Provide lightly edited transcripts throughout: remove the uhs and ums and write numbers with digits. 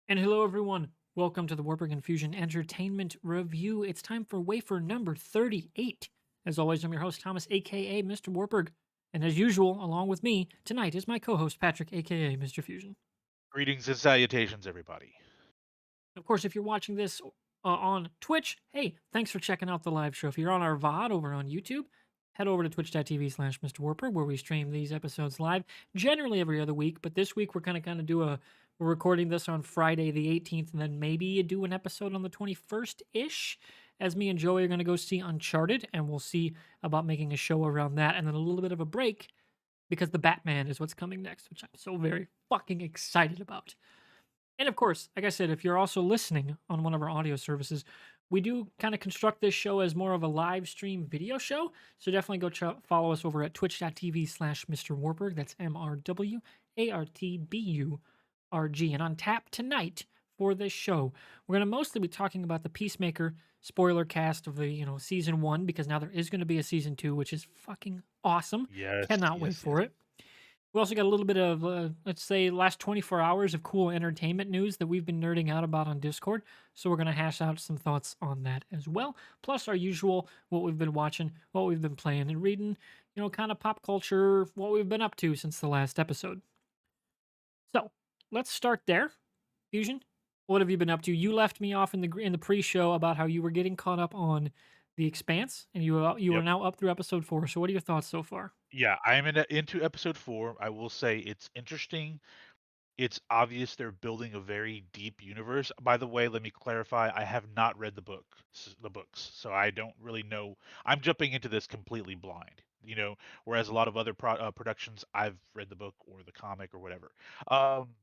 And hello, everyone. Welcome to the Warburg Infusion Entertainment Review. It's time for WAFER number 38. As always, I'm your host, Thomas, aka Mr. Warburg. And as usual, along with me, tonight is my co host, Patrick, aka Mr. Fusion. Greetings and salutations, everybody. Of course, if you're watching this on Twitch, hey, thanks for checking out the live show. If you're on our VOD over on YouTube, head over to twitch.tv/Mr. Warper, where we stream these episodes live, generally every other week. But this week, we're kind of do we're recording this on Friday the 18th, and then maybe do an episode on the 21st ish, as me and Joey are going to go see Uncharted, and we'll see about making a show around that, and then a little bit of a break because the Batman is what's coming next, which I'm so very fucking excited about. And of course, like I said, if you're also listening on one of our audio services, we do kind of construct this show as more of a live stream video show. So definitely go follow us over at twitch.tv/Mr. Warburg. That's MRWARTBURG. And on tap tonight for this show, we're going to mostly be talking about the Peacemaker spoiler cast of the, season 1, because now there is going to be a season 2, which is fucking awesome. Yes, Cannot wait yes, for yes. it. We also got a little bit of, let's say, last 24 hours of cool entertainment news that we've been nerding out about on Discord. So we're going to hash out some thoughts on that as well. Plus, our usual, what we've been watching, what we've been playing and reading, kind of pop culture, what we've been up to since the last episode. So let's start there. Fusion, what have you been up to? You left me off in the pre-show about how you were getting caught up on the Expanse, and you are Yep. now up through episode 4. So what are your thoughts so far? Yeah, I'm into episode 4. I will say it's interesting. It's obvious they're building a very deep universe. By the way, let me clarify, I have not read the books, so I don't really know. I'm jumping into this completely blind, whereas a lot of other productions, I've read the book or the comic or whatever. Um,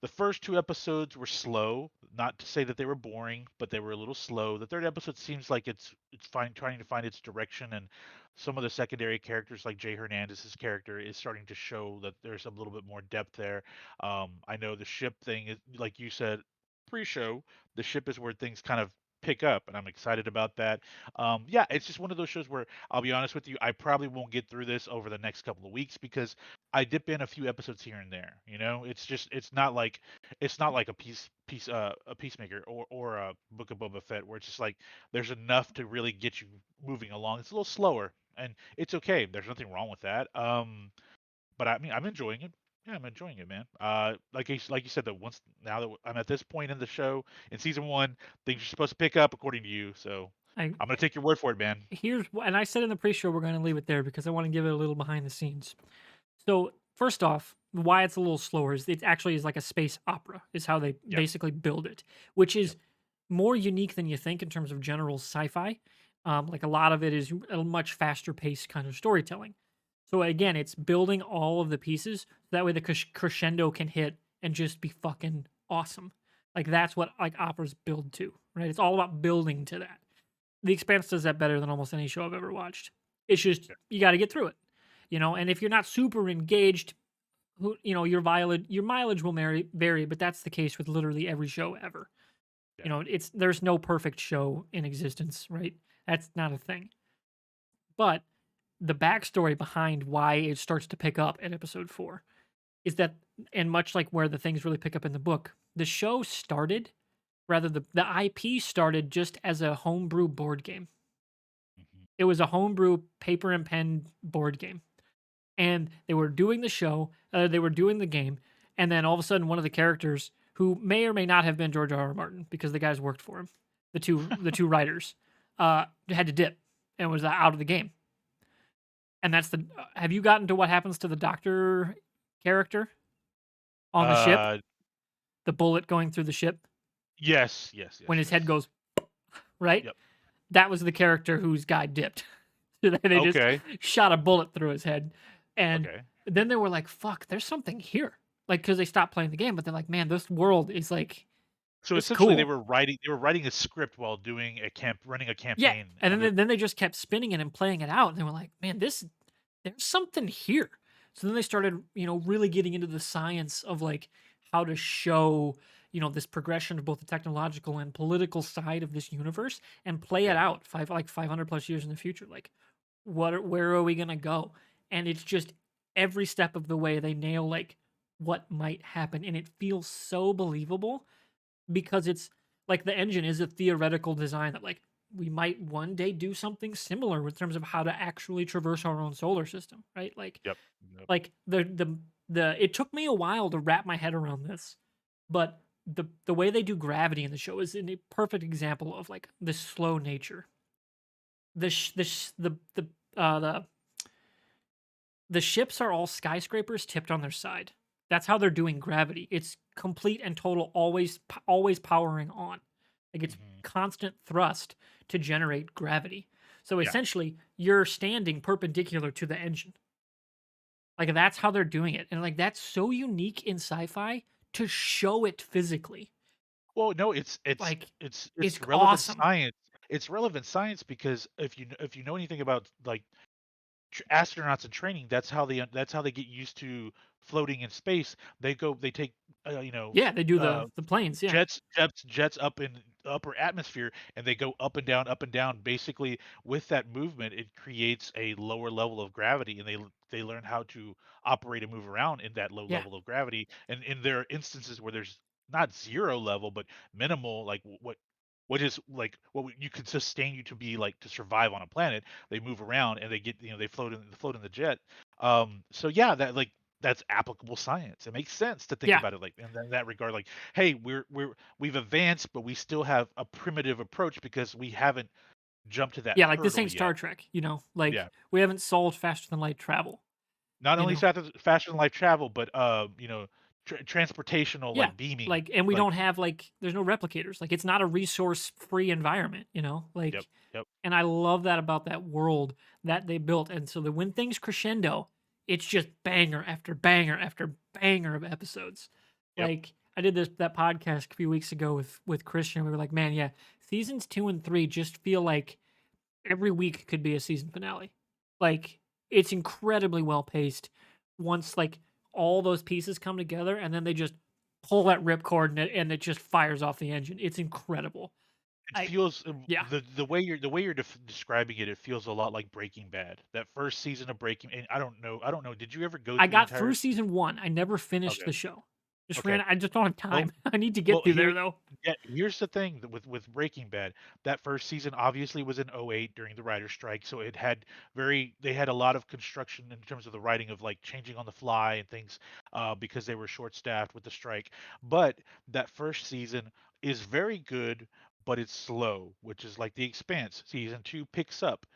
The first two episodes were slow. Not to say that they were boring, but they were a little slow. The third episode seems like it's trying to find its direction, and some of the secondary characters, like Jay Hernandez's character, is starting to show that there's a little bit more depth there. I know the ship thing is, like you said, pre-show. The ship is where things kind of pick up, and I'm excited about that. Yeah, it's just one of those shows where I'll be honest with you, I probably won't get through this over the next couple of weeks because I dip in a few episodes here and there. It's not like a Peacemaker or a Book of Boba Fett where it's just like there's enough to really get you moving along. It's a little slower, and it's okay. There's nothing wrong with that. But I mean, I'm enjoying it. Yeah, I'm enjoying it, man. Like you said, that once now that I'm at this point in the show in season 1, things are supposed to pick up according to you. So I I'm gonna take your word for it, man. and I said in the pre-show we're going to leave it there because I want to give it a little behind the scenes. So first off, why it's a little slower is it actually is like a space opera is how they Yep. basically build it, which Yep. is more unique than you think in terms of general sci-fi. Like a lot of it is a much faster paced kind of storytelling. So again, it's building all of the pieces so that way the crescendo can hit and just be fucking awesome. Like that's what like operas build to, right? It's all about building to that. The Expanse does that better than almost any show I've ever watched. It's just Yep. you got to get through it, And if you're not super engaged, your mileage will vary, but that's the case with literally every show ever. Yeah. There's no perfect show in existence, right? That's not a thing. But the backstory behind why it starts to pick up in episode 4 is that, and much like where the things really pick up in the book, the show started, rather the IP started just as a homebrew board game. Hmm. It was a homebrew paper and pen board game. And they were doing the show, they were doing the game, and then all of a sudden one of the characters who may or may not have been George R. R. Martin because the guys worked for him, the two writers, had to dip and was out of the game. And that's the have you gotten to what happens to the doctor character on the ship? Uh, The bullet going through the ship yes, yes, when yes, his head yes. goes right? Yep. That was the character whose guy dipped. So they just Okay. shot a bullet through his head. And Okay. then they were like, fuck, there's something here. Like, because they stopped playing the game, but they're like, man, this world is like, So it's essentially, they cool. were writing a script while doing running a Yeah. campaign And under. then they just kept spinning it and playing it out. And they were like, man, there's something here. So then they started, really getting into the science of like how to show, this progression of both the technological and political side of this universe and play it Yeah. out 500 plus years in the future. Like, where are we gonna go? And it's just every step of the way they nail like what might happen, and it feels so believable because it's like the engine is a theoretical design that like we might one day do something similar in terms of how to actually traverse our own solar system, right? Yep. Yep. Like the it took me a while to wrap my head around this, but the way they do gravity in the show is a perfect example of like the slow nature. The the ships are all skyscrapers tipped on their side. That's how they're doing gravity. It's complete and total, always powering on. Like it's Hmm. constant thrust to generate gravity. So Yeah. essentially, you're standing perpendicular to the engine. Like that's how they're doing it, and like that's so unique in sci-fi to show it physically. Well, no, it's it's Like it's it's it's relevant awesome. science. It's relevant science because if you know anything about like astronauts in training, that's how they get used to floating in space. They take you know Yeah, they do uh, the planes. Yeah, jets up in upper atmosphere, and they go up and down. Basically, with that movement, it creates a lower level of gravity, and they learn how to operate and move around in that low yeah, level of gravity. And in there are instances where there's not zero level, but minimal, like what is like you could sustain you to be like to survive on a planet. They move around and they get they float in the jet. So yeah, that's applicable science. It makes sense to think yeah. about it like in that regard. Like, hey, we've advanced, but we still have a primitive approach because we haven't jumped to that Yeah, like this hurdle ain't yet. Star Trek, you know? Like Yeah, we haven't solved faster than light travel, not you only know? fashion life travel, but transportational Yeah. like beaming. Like and we Like, don't have like there's no replicators. Like it's not a resource free environment, you know? yep, Like yep, and I love that about that world that they built. And so that when things crescendo, it's just banger after banger after banger of episodes. yep. Like I did that podcast a few weeks ago with Christian. We were like, man, yeah, seasons 2 and 3 just feel like every week could be a season finale. Like it's incredibly well paced. Once like all those pieces come together, and then they just pull that ripcord and it just fires off the engine. It's incredible. It I feels yeah. the way you're describing it. It feels a lot like Breaking Bad. That first season of Breaking, and I don't know. Did you ever go I through the got entire through season? season 1. I never finished Okay, the show. okay. I just don't have Well, time. I need to get well, through there though. yeah, here's the thing with Breaking Bad. That first season obviously was in '08 during the writer's strike, so it had they had a lot of construction in terms of the writing of like changing on the fly and things because they were short staffed with the strike. But that first season is very good, but it's slow, which is like The Expanse. Season 2 picks up.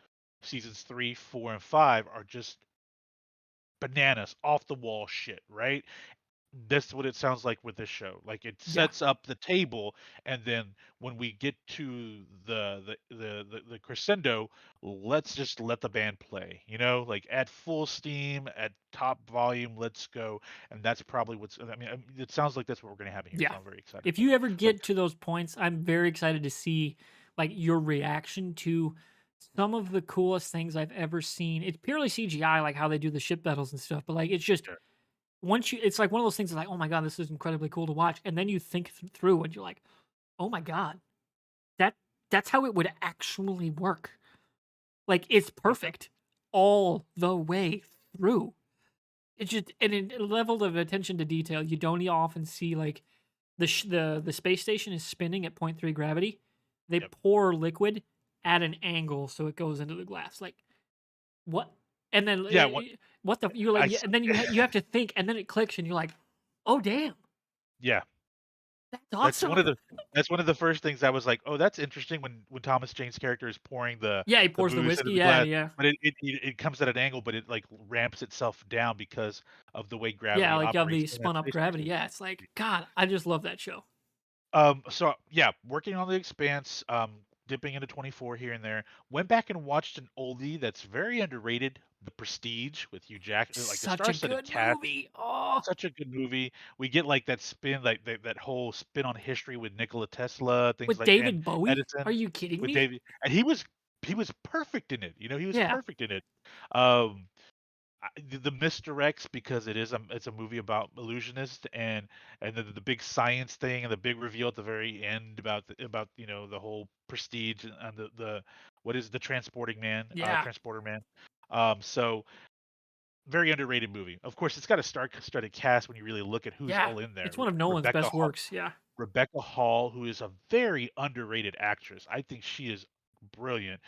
Seasons 3, 4, and 5 are just bananas, off the wall shit, right? That's what it sounds like with this show. Like it Yeah. sets up the table, and then when we get to the crescendo, let's just let the band play. Like at full steam, at top volume, let's go. And that's probably what's. I mean, it sounds like that's what we're gonna have here. Yeah. So I'm very excited If about you that. ever But get to those points, I'm very excited to see like your reaction to some of the coolest things I've ever seen. It's purely CGI, like how they do the ship battles and stuff, but like it's just sure. once you it's like one of those things that's like, oh my god, this is incredibly cool to watch. And then you think through and you're like, oh my god, that that's how it would actually work. Like it's Okay. perfect all the way through. It's just and a level of attention to detail you don't often see. Like the space station is spinning at point 0.3 gravity. They Yep. pour liquid at an angle so it goes into the glass. Like what? And then Yeah. What what the you're like I. yeah, and then you have to think and then it clicks and you're like, oh damn, Yeah. that's That's one awesome. of the that's one of the first things I was like, "Oh, that's interesting," when Thomas Jane's character is pouring Yeah, he the pours the booze whiskey. into the Yeah, glass, yeah, but it comes at an angle, but it, like, ramps itself down because of the way yeah. gravity Like of operates the in that spun up space gravity. station. Yeah, it's like God. I just love that show. So yeah, working on The Expanse, dipping into 24 here and there. Went back and watched an oldie that's very underrated, The Prestige with Hugh Jackman. Like, the Such a star-studded good cast. movie. Oh, Such a good movie. We get like that spin, like that whole spin on history with Nikola Tesla, things with like and David Bowie. Are Edison you kidding with me? David, and he was perfect in it. He was Yeah, perfect in it. Um, the misdirects because it's a movie about illusionists and the big science thing and the big reveal at the very end about the whole prestige and the what is the yeah, transporter man. So very underrated movie. Of course, it's got a star-studded cast when you really look at who's yeah. all in there. It's one of Nolan's Rebecca best Hall, works. Yeah. Rebecca Hall, who is a very underrated actress. I think she is brilliant.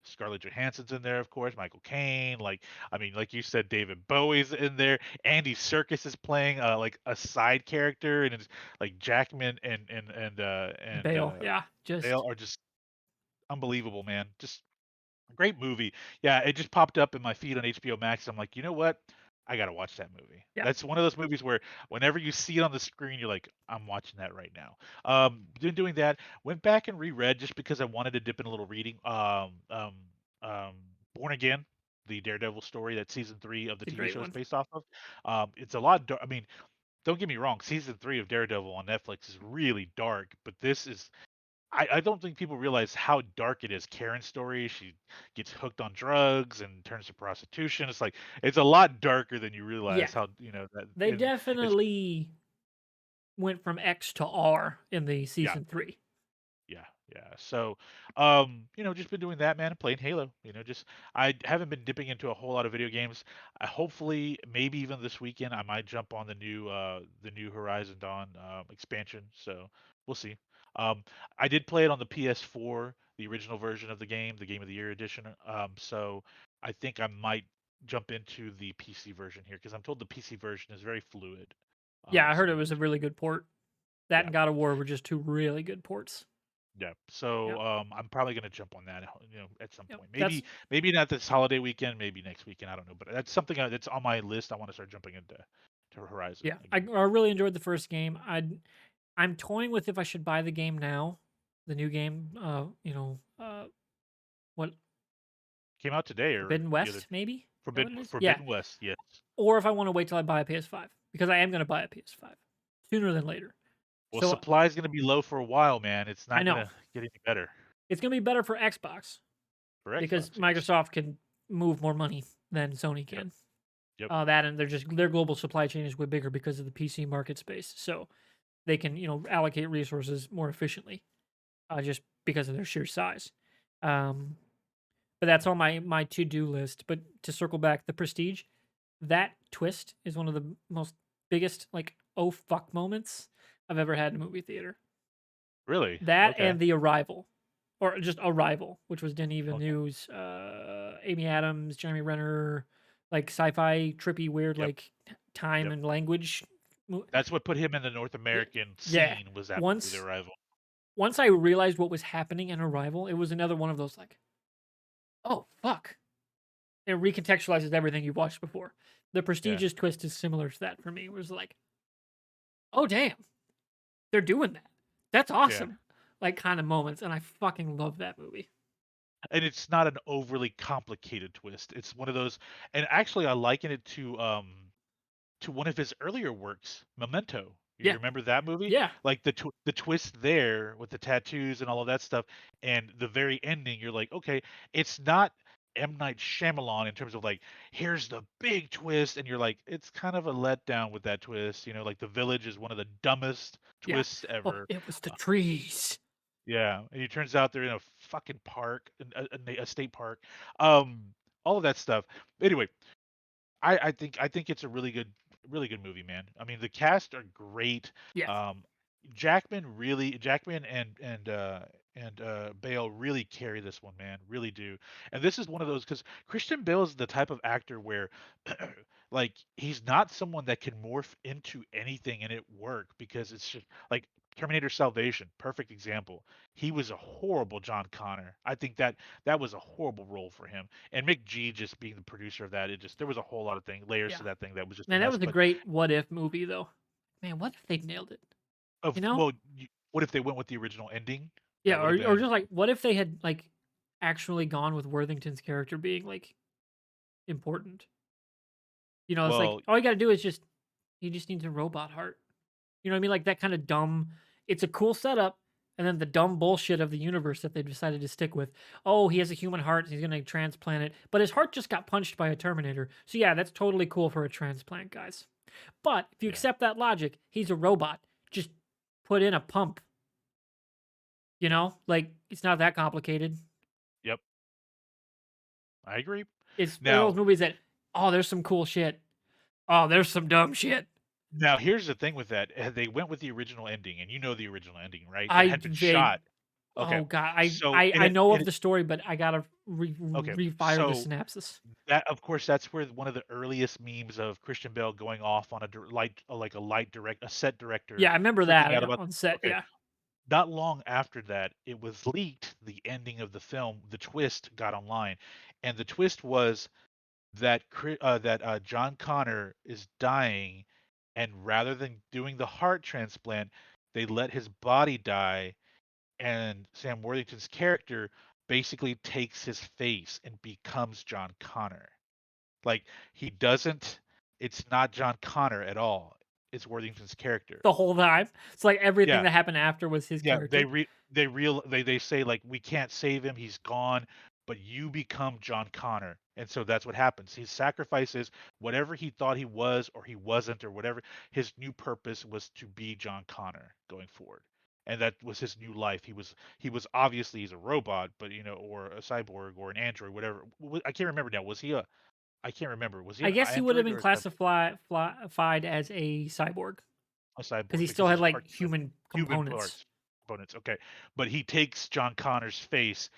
Scarlett Johansson's in there, of course. Michael Caine, like I mean, like you said, David Bowie's in there. Andy Serkis is playing like a side character, and it's like Jackman and Bale, yeah, Dale just are just unbelievable, man. Just great movie. Yeah, it just popped up in my feed on HBO Max. I'm like, you know what? I gotta watch that movie. yeah, That's one of those movies where whenever you see it on the screen, you're like, I'm watching that right now. Been doing that. Went back and reread just because I wanted to dip in a little reading. Um, Born Again, the Daredevil story that season 3 of the it's a TV great show is one. based off of. It's a lot. I mean, don't get me wrong. Season 3 of Daredevil on Netflix is really dark, but this is I don't think people realize how dark it is. Karen's story, she gets hooked on drugs and turns to prostitution. It's like it's a lot darker than you Yeah, realize how, you know, that they and it's definitely went from X to R in the yeah, season 3. yeah, yeah. So, just been doing that, man, playing Halo. Just I haven't been dipping into a whole lot of video games. Hopefully, maybe even this weekend, I might jump on the new Horizon Dawn expansion. So we'll see. Um, I did play it on the PS4, the original version of the game, the Game of the Year edition. So I think I might jump into the PC version here because I'm told the PC version is very fluid. Yeah, I heard it So was a really good port. That yeah. and God of War were just 2 really good ports. Yeah. So Yep, I'm probably gonna jump on that, at some yep. point. That's Maybe not this holiday weekend, maybe next weekend. I don't know, but that's something that's on my list. I want to start jumping into Horizon yeah. I again. I really enjoyed the first game. I'm toying with if I should buy the game now, the new game. What Came out today or Forbidden the other West? day. Maybe is that what Forbidden it is? Yeah. Forbidden West. Yes. Or if I want to wait till I buy a PS5 because I am gonna buy a PS5 sooner than later. Well, So supply is gonna be low for a while, man. It's I not know gonna get any better it's gonna be better for Xbox for because Xbox. Yes. Microsoft can move more money than Sony Yep. can. Yep. That and their global supply chain is way bigger because of the PC market space. So they can allocate resources more efficiently just because of their sheer size. Um, but that's on my to do list. But to circle back, the Prestige, that twist is one of the most biggest like oh fuck moments I've ever had in a movie theater. Really? That Okay. and The Arrival, or just Arrival, which was Denis Okay. Villeneuve's, Amy Adams, Jeremy Renner, like sci-fi trippy weird Yep. like time Yep. and language. That's what put him in the North Yeah, American yeah. scene was that movie, The Once Arrival. once I realized what was happening in Arrival, it was another one of those like, oh fuck. It recontextualizes everything you've watched before. The Yeah. Prestige's twist is similar to that for me. It was like, oh damn, they're doing that. That's Yeah. awesome. Like kind of moments, and I fucking love that movie. And it's not an overly complicated twist. It's one of those, and actually I liken it to one of his earlier works, Memento. You Yeah, remember that movie? yeah, Like the twist there with the tattoos and all of that stuff, and the very ending. You're like, okay, it's not M Night Shyamalan in terms of like, here's the big twist, and you're like, it's kind of a letdown with that twist. Like The Village is one of the dumbest yeah. twists Oh, ever. it was the trees. Yeah, and it turns out they're in a fucking park, a state park, um, all of that stuff. Anyway, I think it's a really good movie, man. I mean, the cast are great. Yes. Um, Jackman and Bale really carry this one, man. Really do. And this is one of those because Christian Bale is the type of actor where, like, he's not someone that can morph into anything and it work because it's just like Terminator Salvation, perfect example. He was a horrible John Connor. I think that was a horrible role for him. And Mick G just being the producer of that, it just there was a whole lot of layers Yeah. to that thing that was just a Man, that mess. was a But great what if movie though. Man, what if they nailed it? You of know? well, what if they went with the original ending? That Yeah, would or have or been just like what if they had like actually gone with Worthington's character being like important? It's like well, all you got to do is just he just needs a robot heart. You know what I mean? Like that kind of dumb. It's a cool setup, and then the dumb bullshit of the universe that they decided to stick with. Oh, he has a human heart. He's gonna transplant it, but his heart just got punched by a Terminator. So yeah, that's totally cool for a transplant, guys. But if you yeah, accept that logic, he's a robot. Just put in a pump. Like it's not that complicated. yep, I agree. It's one of those Now, movies that, oh, there's some cool shit. Oh, there's some dumb shit. Now, here's the thing with that, they went with the original ending, and you know the original ending, right? That I had been vague. shot. Okay. Oh god, So, I know of it the story, but I gotta okay, refire the so synopsis. that of course, that's where one of the earliest memes of Christian Bale going off on a like a a set director, Yeah, I remember that freaking out about on set. okay. Yeah, Not long after that, it was leaked, the ending of the film, the twist got online, and the twist was that John Connor is dying, and rather than doing the heart transplant, they let his body die, and Sam Worthington's character basically takes his face and becomes John Connor. Like he doesn't. It's not John Connor at all. It's Worthington's character. the whole time. It's like everything Yeah, that happened after was his yeah, character. they say like we can't save him, he's gone, but you become John Connor. And so that's what happens. He sacrifices whatever he thought he was or he wasn't or whatever. His new purpose was to be John Connor going forward. And that was his new life. He was obviously he's a robot, but or a cyborg or an android, whatever. I can't remember now. Was he a I can't remember. Was he I an guess he would have android been or a classified as a cyborg because cyborg he still because had his like heart human human components. parts components. Okay. But he takes John Connor's face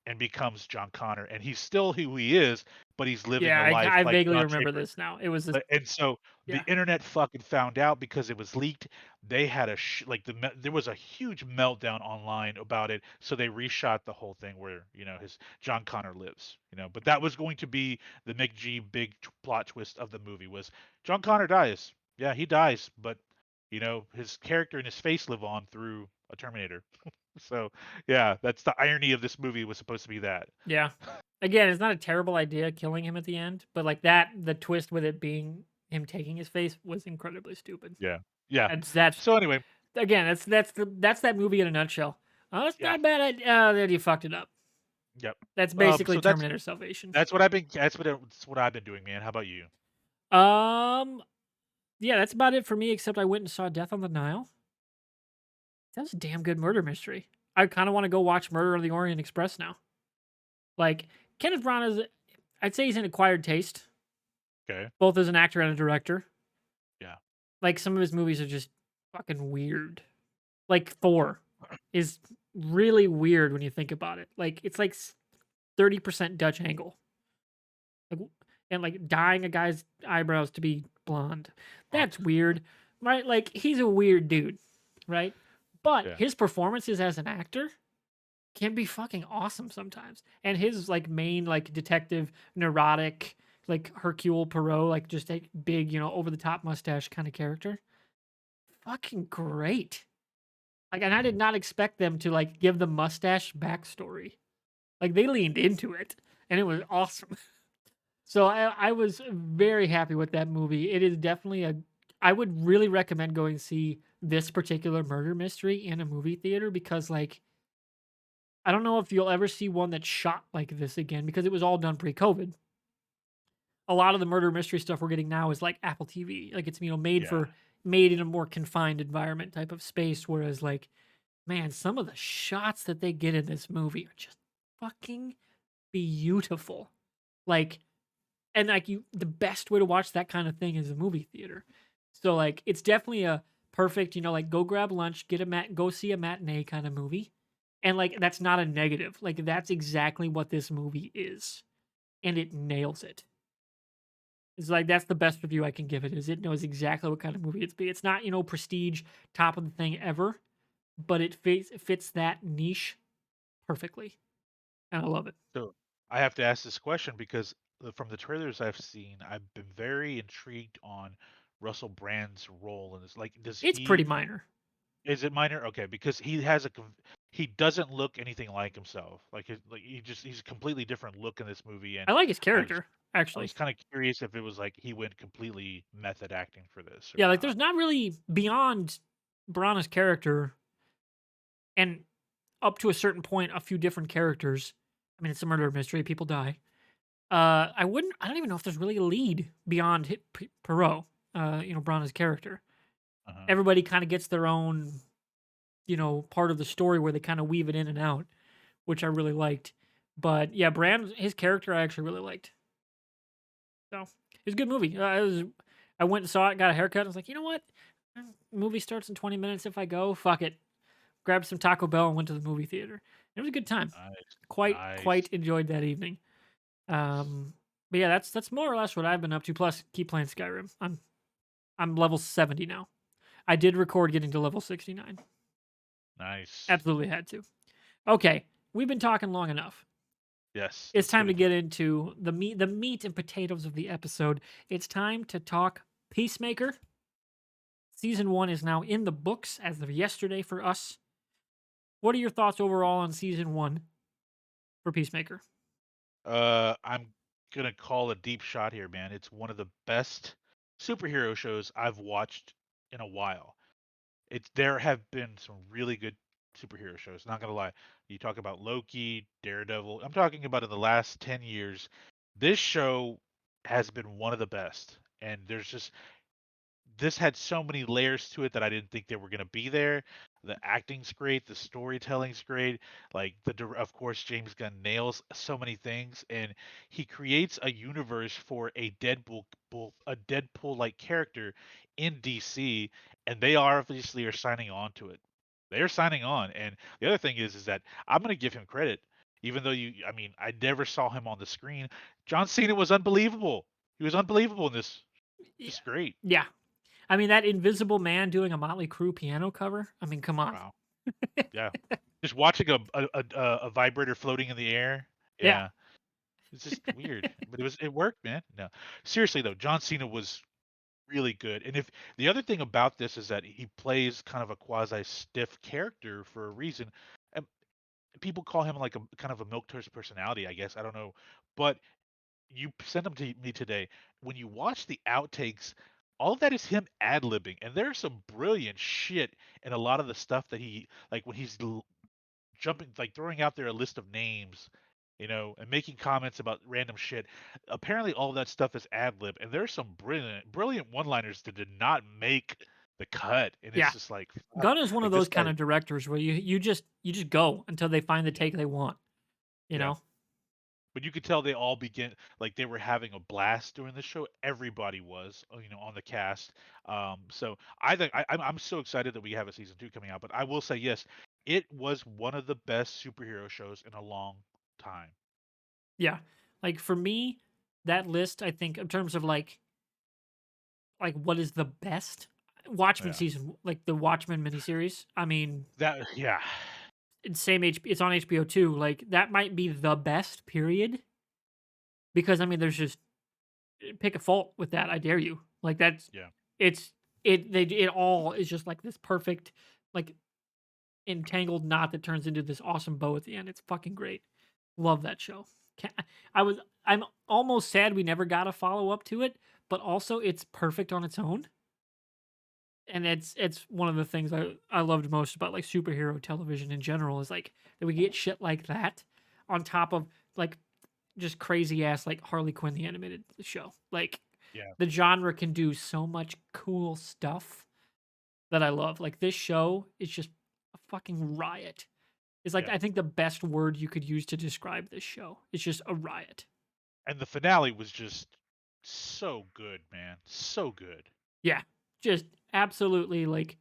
and becomes John Connor, and he's still who he is, but he's living Yeah, a life I like vaguely Don remember Draper. this now. It was this. And so the Yeah, internet fucking found out because it was leaked. They had like there was a huge meltdown online about it, so they reshot the whole thing where his John Connor lives. But that was going to be the McG big plot twist of the movie was John Connor dies. Yeah, he dies, but his character and his face live on through a Terminator. So yeah, that's the irony of this movie was supposed to be that. yeah. Again, it's not a terrible idea killing him at the end, but like that, the twist with it being him taking his face was incredibly stupid. Yeah, yeah. That's So anyway, again, that's that movie in a nutshell. Oh, it's yeah, not bad. That you fucked it up. yep. That's basically So that's Terminator Salvation. that's what I've been doing, man. How about you? Um, yeah, that's about it for me. Except I went and saw Death on the Nile. That was a damn good murder mystery. I kind of want to go watch Murder on the Orient Express now. Like Kenneth Branagh is, I'd say he's an acquired taste, Okay. both as an actor and a director. Yeah. Like some of his movies are just fucking weird. Like Thor is really weird when you think about it. Like it's like 30% Dutch angle. Like, and like dyeing a guy's eyebrows to be blonde. That's weird, right? Like he's a weird dude, right? But Yeah. his performances as an actor can be fucking awesome sometimes. And his like main like detective neurotic like Hercule Poirot like just a big, over the top mustache kind of character. Fucking great. Like and I did not expect them to like give the mustache backstory. Like they leaned into it and it was awesome. So I was very happy with that movie. It is definitely I would really recommend going to see this particular murder mystery in a movie theater because like I don't know if you'll ever see one that's shot like this again because it was all done pre-COVID. A lot of the murder mystery stuff we're getting now is like Apple TV. Like it's Yeah. made in a more confined environment type of space whereas like man, some of the shots that they get in this movie are just fucking beautiful. Like and like the best way to watch that kind of thing is a movie theater. So like it's definitely a perfect, like go grab lunch, go see a matinee kind of movie. And like that's not a negative. Like that's exactly what this movie is. And it nails it. It's like that's the best review I can give it is it knows exactly what kind of movie it's be. It's not, prestige top of the thing ever, but it fits that niche perfectly. And I love it. So I have to ask this question because from the trailers I've seen, I've been very intrigued on Russell Brand's role in this. Like, It's pretty minor. is it minor? Okay, because he has he doesn't look anything like himself. Like he's a completely different look in this movie, and I like his I was character, I was actually. kind of curious if it was like he went completely method acting for this or Yeah, like not. there's not really beyond Brana's character and up to a certain point a few different characters. I mean, it's a murder mystery, people die. I don't even know if there's really a lead beyond Perot, Brana's character. Uh-huh. Everybody kind of gets their own, part of the story where they kind of weave it in and out, which I really liked. But yeah, Brand his character I actually really liked. So, it's a good movie. I went and saw it, got a haircut. I was like, you know what? Movie starts in 20 minutes. If I go, fuck it. Grabbed some Taco Bell and went to the movie theater. It was a good time. Nice. Quite Nice. enjoyed that evening. But yeah, that's more or less what I've been up to. Plus, keep playing Skyrim. I'm level 70 now. I did record getting to level 69. Nice. Absolutely had to. Okay, we've been talking long enough. Yes, It's let's time get to into get it. into the meat and potatoes of the episode. It's time to talk Peacemaker. Season 1 is now in the books as of yesterday for us. What are your thoughts overall on season 1 for Peacemaker? I'm gonna call a deep shot here, man. It's one of the best superhero shows I've watched in a while. There have been some really good superhero shows, not gonna lie. You talk about Loki, Daredevil. I'm talking about in the last 10 years. This show has been one of the best. And this had so many layers to it that I didn't think they were going to be there. The acting's great, the storytelling's great. Of course, James Gunn nails so many things, and he creates a universe for a Deadpool-like character in DC, and they obviously are signing on to it. They're signing on, and the other thing is that I'm going to give him credit, even though I mean, I never saw him on the screen. John Cena was unbelievable. He was unbelievable in this. Yeah. Just great. Yeah. I mean, that Invisible Man doing a Motley Crue piano cover. I mean, come on. Wow. Yeah. Just watching a vibrator floating in the air. Yeah. Yeah. It's just weird, but it worked, man. No. Seriously though, John Cena was really good. And if the other thing about this is that he plays kind of a quasi stiff character for a reason. And people call him like a kind of a milquetoast personality, I guess. I don't know. But you sent them to me today. When you watch the outtakes, all of that is him ad-libbing, and there's some brilliant shit in a lot of the stuff that he like when he's jumping, like throwing out there a list of names, and making comments about random shit. Apparently, all of that stuff is ad lib, and there's some brilliant one-liners that did not make the cut, and it's Yeah. just like, fuck, Gunn is one of like this those guy, kind of directors where you just go until they find the yeah, take they want, you yeah. know? But you could tell they all begin like they were having a blast during the show. Everybody was, on the cast. So I think I'm so excited that we have a season 2 coming out. But I will say yes, it was one of the best superhero shows in a long time. Yeah. Like for me, that list, I think in terms of like what is the best Watchmen Yeah. season, like the Watchmen miniseries. I mean, Yeah. it's on HBO too. Like that might be the best period because I mean, there's just pick a fault with that. I dare you. Like that's Yeah. it's it all is just like this perfect like entangled knot that turns into this awesome bow at the end. It's fucking great. Love that show. Ca I'm almost sad we never got a follow up to it, but also it's perfect on its own. And it's one of the things I loved most about like superhero television in general is like that we get shit like that on top of like just crazy ass like Harley Quinn the animated show. Like Yeah. the genre can do so much cool stuff that I love. Like this show is just a fucking riot. It's like Yeah. I think the best word you could use to describe this show. It's just a riot. And the finale was just so good, man. So good. Yeah. Just absolutely like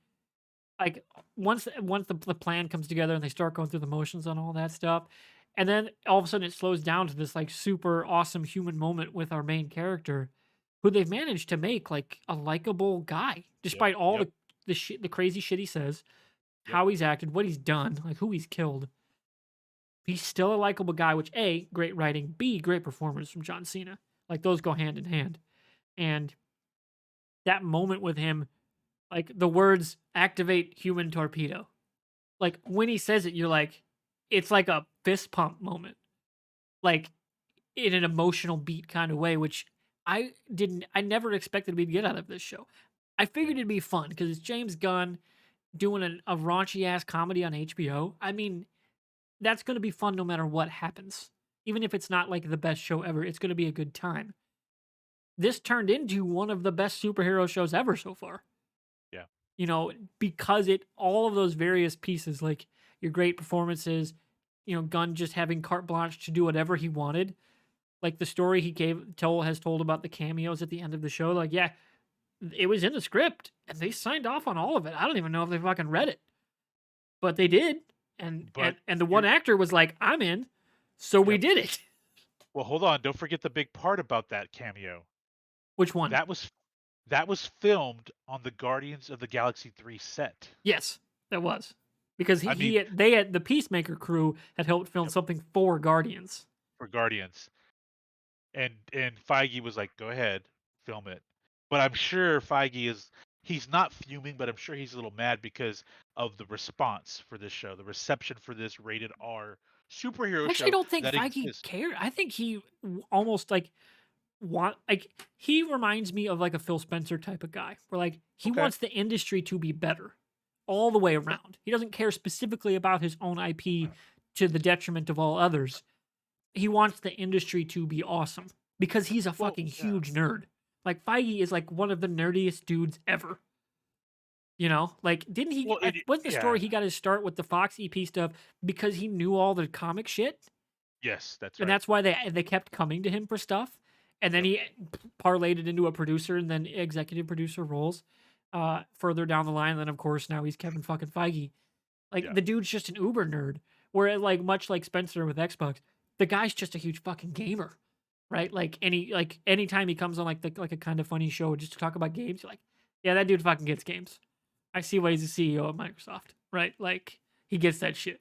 once the plan comes together and they start going through the motions on all that stuff, and then all of a sudden it slows down to this like super awesome human moment with our main character, who they've managed to make like a likable guy, Yep. despite all Yep. the crazy shit he says, Yep. how he's acted, what he's done, like who he's killed. He's still a likable guy, which A, great writing, B, great performance from John Cena. Like those go hand in hand. And that moment with him, like the words activate human torpedo. Like when he says it, you're like, it's like a fist pump moment. Like in an emotional beat kind of way, which I never expected we'd get out of this show. I Yeah. figured it'd be fun because it's James Gunn doing a raunchy ass comedy on HBO. I mean, that's going to be fun no matter what happens. Even if it's not like the best show ever, it's going to be a good time. This turned into one of the best superhero shows ever so far. Yeah. You know, because it all of those various pieces, like your great performances, Gunn just having carte blanche to do whatever he wanted. Like the story he has told about the cameos at the end of the show. Like, yeah, it was in the script, and they signed off on all of it. I don't even know if they fucking read it, but they did. And But and the one you're actor was like, "I'm in," so we Yep. did it. Well, hold on, don't forget the big part about that cameo. Which one? That was that was filmed on the Guardians of the Galaxy 3 set. Yes, that was because I mean, they had the Peacemaker crew had helped film yep, something for Guardians. for Guardians. And Feige was like, "Go ahead, film it." But I'm sure Feige is he's not fuming, but I'm sure he's a little mad because of the response for this show, the reception for this rated R superhero I actually show don't think that Feige exists. cared. I think he almost like he reminds me of like a Phil Spencer type of guy, where like he Okay. wants the industry to be better all the way around. He doesn't care specifically about his own IP to the detriment of all others. He wants the industry to be awesome because he's a Well, fucking yeah. huge nerd. Like Feige is like one of the nerdiest dudes ever. You know, like didn't he? Well, it Wasn't the story yeah. he got his start with the Fox EP stuff because he knew all the comic shit, Yes, that's and right. that's why they kept coming to him for stuff, and then Yep. he parlayed it into a producer and then executive producer roles, further down the line. And then of course now he's Kevin fucking Feige. Like Yeah. the dude's just an uber nerd. Where like much like Spencer with Xbox, the guy's just a huge fucking gamer, right? Like anytime he comes on like a kind of funny show just to talk about games, you're like, yeah, that dude fucking gets games. I see why he's the CEO of Microsoft, right? Like he gets that shit.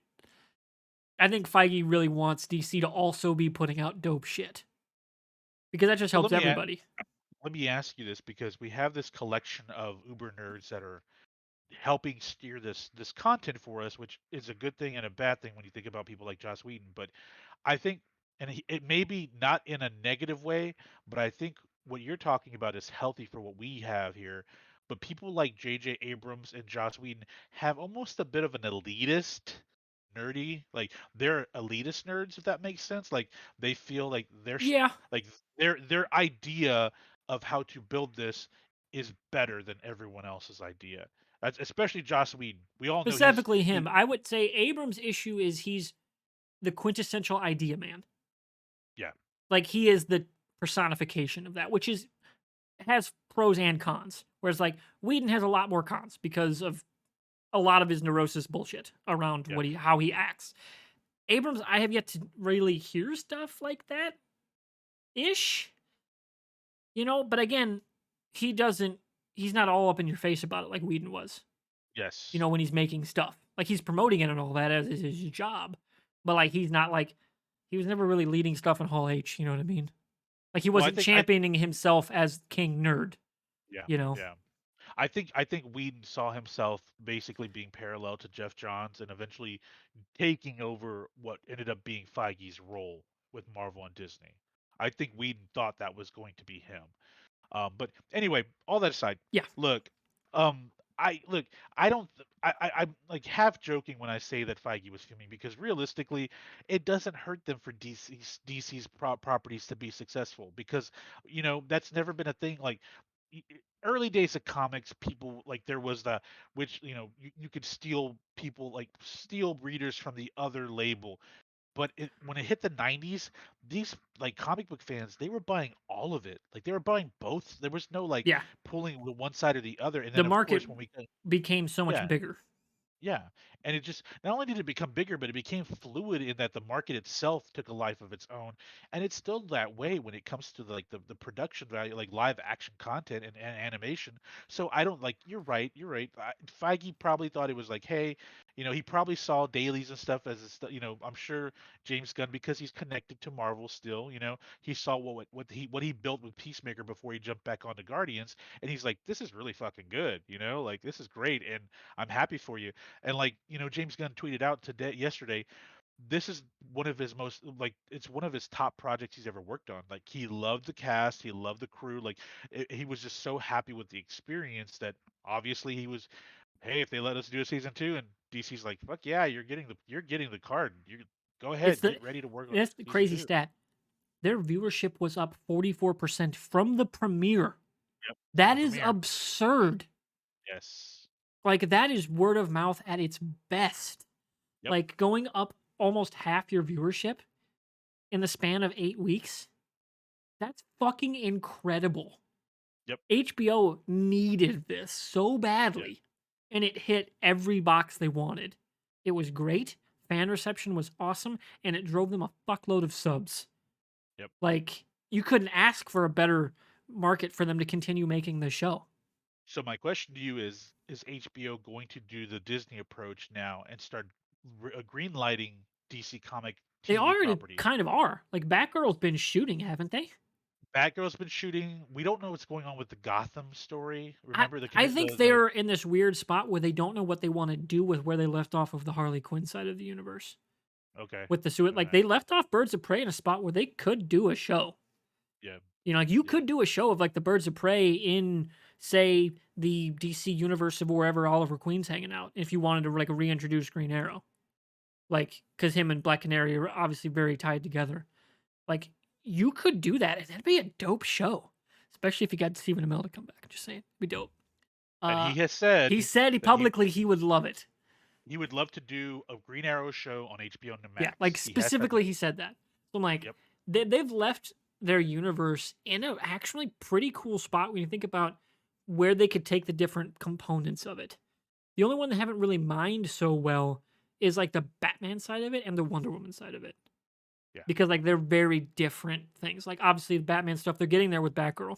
I think Feige really wants DC to also be putting out dope shit because that just Well, helps everybody. let me ask you this because we have this collection of uber nerds that are helping steer this content for us, which is a good thing and a bad thing when you think about people like Joss Whedon. But I think, and it may be not in a negative way, but I think what you're talking about is healthy for what we have here. But people like J.J. Abrams and Joss Whedon have almost a bit of an elitist, nerdy, like they're elitist nerds, if that makes sense. Like they feel like Yeah, like their idea of how to build this is better than everyone else's idea. Especially Joss Whedon. We all know specifically he him. I would say Abrams' issue is he's the quintessential idea man. yeah. Like he is the personification of that, which is has pros and cons. Whereas like Whedon has a lot more cons because of a lot of his neurosis bullshit around Yeah. how he acts. Abrams, I have yet to really hear stuff like that ish, but again, he doesn't he's not all up in your face about it like Whedon was, Yes. when he's making stuff. Like he's promoting it and all that as is his job. But like he's not like he was never really leading stuff in Hall H, you know what I mean? Like he Well, wasn't championing himself as King Nerd, yeah, you know? yeah. I think Whedon saw himself basically being parallel to Jeff Johns and eventually taking over what ended up being Feige's role with Marvel and Disney. I think Whedon thought that was going to be him. But anyway, all that aside, Yeah. look, um, I look, I don't, I'm like half joking when I say that Feige was fuming because realistically, it doesn't hurt them for DC's properties to be successful because that's never been a thing. Like early days of comics, people like there was the which you could steal people like steal readers from the other label, but when it hit the 90s, these like comic book fans, they were buying all of it. Like they were buying both. There was no like Yeah. pulling the one side or the other. And The then of market course when we became so much yeah, bigger. yeah, and it just not only did it become bigger, but it became fluid in that the market itself took a life of its own, and it's still that way when it comes to the production value, like live action content and animation. So I don't like. You're right. You're right. Feige probably thought it was like, hey, he probably saw dailies and stuff as a I'm sure James Gunn because he's connected to Marvel still. He saw what he built with Peacemaker before he jumped back onto Guardians, and he's like, this is really fucking good. Like this is great, and I'm happy for you. And like, James Gunn tweeted out yesterday, this is one of his most like it's one of his top projects he's ever worked on. Like he loved the cast, he loved the crew, like he was just so happy with the experience that obviously he was, hey, if they let us do a season 2 and DC's like, fuck yeah, you're getting the card. You go It's ahead, the get ready to work on that's the season crazy 2. stat. Their viewership was up 44% from the premiere. Yep. From the That is premiere. absurd. Yes. Like that is word of mouth at its best. Yep. Like going up almost half your viewership in the span of 8 weeks. That's fucking incredible. Yep. HBO needed this so Yeah. badly, and it hit every box they wanted. It was great, fan reception was awesome, and it drove them a fuckload of subs. Yep. Like, you couldn't ask for a better market for them to continue making the show. So my question to you is HBO going to do the Disney approach now and start green lighting DC comic They TV already properties? kind of are. Like, Batgirl's been shooting, haven't they? Batgirl's been shooting. We don't know what's going on with the Gotham story. I Remember the I think the they're in this weird spot where they don't know what they wanna do with where they left off of the Harley Quinn side of the universe. okay. With the suit like, Okay. they left off Birds of Prey in a spot where they could do a show. Yeah. You know, like, you Yeah. could do a show of, like, the Birds of Prey in, say, the DC universe of wherever Oliver Queen's hanging out, if you wanted to, like, reintroduce Green Arrow. Like, because him and Black Canary are obviously very tied together. Like, you could do that, and that'd be a dope show, especially if you got Stephen Amell to come back. Just saying, it'd be dope. And Uh, he has he said said he that publicly he would love it. he would love to do a Green Arrow show on HBO Yeah, like Max. He has said specifically, that. he said that. So I'm like, Yep. they've left their universe in a actually pretty cool spot when you think about where they could take the different components of it. The only one they haven't really mined so well is like the Batman side of it and the Wonder Woman side of it. Yeah. Because like they're very different things. Like obviously the Batman stuff, they're getting there with Batgirl.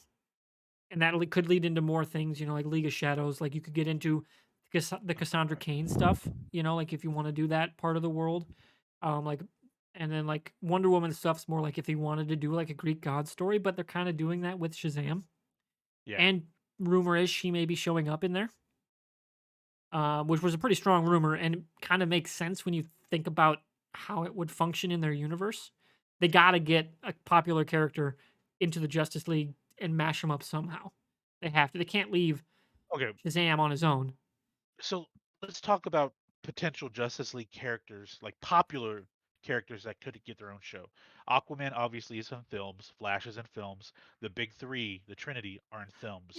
And that could lead into more things, like League of Shadows. Like you could get into the Cassandra Cain stuff, like if you want to do that part of the world. Like, and then like Wonder Woman stuff's more like if you wanted to do like a Greek god story, but they're kind of doing that with Shazam. Yeah. And rumor is she may be showing up in there, which was a pretty strong rumor, and it kind of makes sense when you think about how it would function in their universe. They got to get a popular character into the Justice League and mash them up somehow. They have to. They can't leave Okay. Shazam on his own. So let's talk about potential Justice League characters, like popular characters that could get their own show. Aquaman obviously is in films. Flash is in films. The big three, the Trinity, are in films.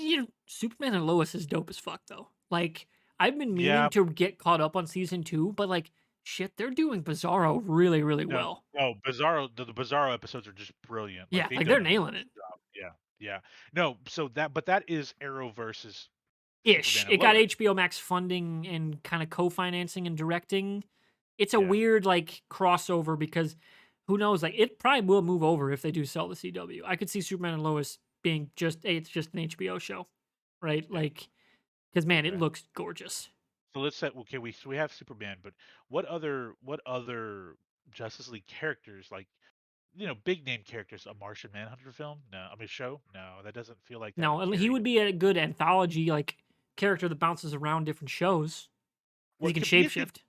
Superman and Lois is dope as fuck though. Like I've been Yeah. meaning to get caught up on season 2, but like shit, they're doing Bizarro really, really No. well. No. Bizarro. The Bizarro episodes are just brilliant. Like Yeah, they've like they're done an nailing amazing it. job. Yeah. Yeah. No. So that is Arrow versus Ish. Superman and It got Lois. HBO Max funding and kind of co-financing and directing. It's a Yeah. weird like crossover because who knows? Like it probably will move over if they do sell the CW. I could see Superman and Lois being just hey, it's just an HBO show, right? Yeah. Like because man, it Okay. looks gorgeous. So let's set. Okay. We have Superman, but what other Justice League characters like big name characters? A Martian Manhunter film? No. I mean, show? No, that doesn't feel like that would No, and he carry would it. be a good anthology like character that bounces around different shows because he What can could be a good shapeshift.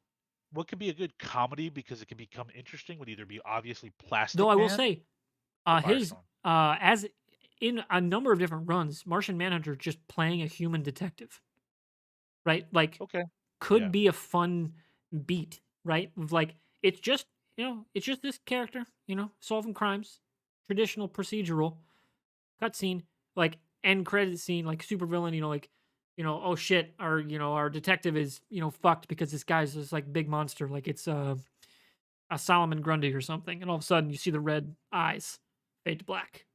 what could be a good comedy because it can become interesting would either be obviously Though Plastic I will Man say, or his Firestorm. as in a number of different runs, Martian Manhunter just playing a human detective, right? Like Okay. could Yeah. be a fun beat, right? Of like it's just it's just this character, solving crimes, traditional procedural cutscene, like end credit scene, like supervillain, like oh shit, our detective is fucked because this guy's this like big monster, like it's a Solomon Grundy or something, and all of a sudden you see the red eyes fade to black.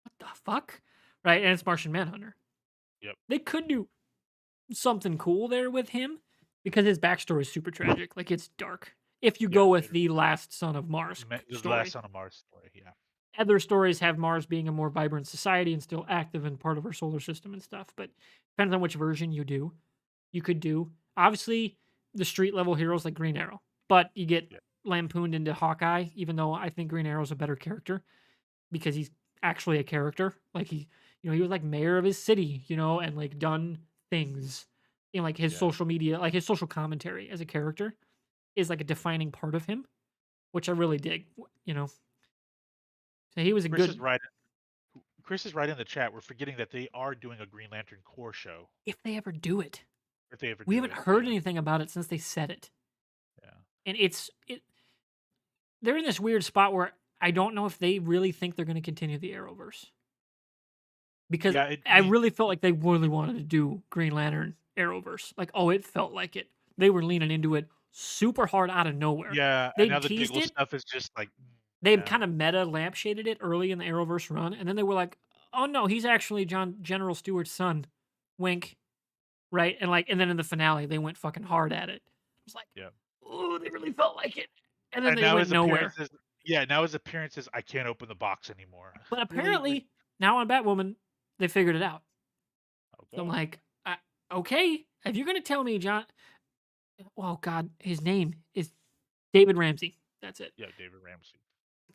What the fuck, right? And it's Martian Manhunter. Yep. They could do something cool there with him because his backstory is super tragic. Like it's dark. If you Yeah. go with the last Son of Mars The last story, Son of Mars story. Yeah. other stories have Mars being a more vibrant society and still active and part of our solar system and stuff. But depends on which version you do. You could do obviously the street level heroes like Green Arrow, but you get Yeah. lampooned into Hawkeye. Even though I think Green Arrow's a better character because he's actually a character. Like he was like mayor of his city, and like done things in like his Yeah. social media, like his social commentary as a character is like a defining part of him, which I really dig. So he was a Chris is good right. Chris is right in the chat. We're forgetting that they are doing a Green Lantern Corps show if they ever do it. if they ever We do haven't it. heard Yeah. anything about it since they said it. Yeah. And they're in this weird spot where I don't know if they really think they're going to continue the Arrowverse. Because Yeah. I really felt like they really wanted to do Green Lantern Arrowverse. Like, oh, it felt like it. They were leaning into it super hard out of nowhere. Yeah. And They now the teased Diggle it. stuff is just like, They yeah. kind of meta lampshaded it early in the Arrowverse run, and then they were like, oh no, he's actually General Stewart's son. Wink, right? And then in the finale, they went fucking hard at it. I was like, Yeah. oh, they really felt like it. And then And they now went his nowhere. appearances yeah, now his appearances, I can't open the box anymore. But Really? Like, apparently, now on Batwoman, they figured it out. So I'm okay. like, okay, if you're gonna tell me oh God, his name is David Ramsey. That's it. Yeah, David Ramsey.